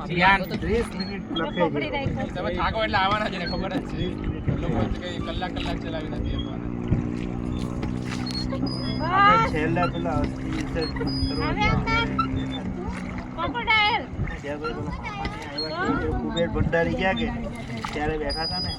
ધ્યાન 30 મિનિટ લખે છે. તમે થાકો એટલે આવવાના છે ને ખબર જ છે. લોકો કઈ કલાક ચલાવી નથી આપવાના. છેલ્લા પેલા કુબેર ભંડારી ગયા કે ત્યારે બેઠા હતા ને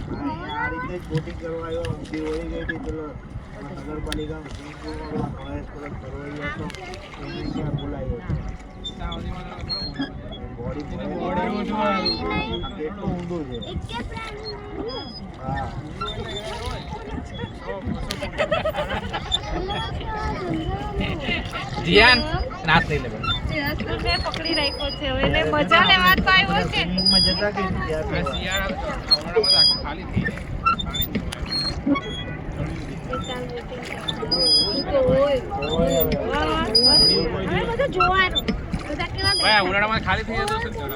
બોટિંગ કરવા આવ્યો દિવાળી ગઈ હતી પેલો નગરપાલિકા બોલાયો કેટલું ઊંડું છે. ધ્યાન નાથ લઈ લે પકડી રાખ્યો છે હવે એને મજા લેવા તો આવ્યો છે. જતા કે ખાલી થઈ જોવાનું ઉનાળામાં ખાલી થઈ જતો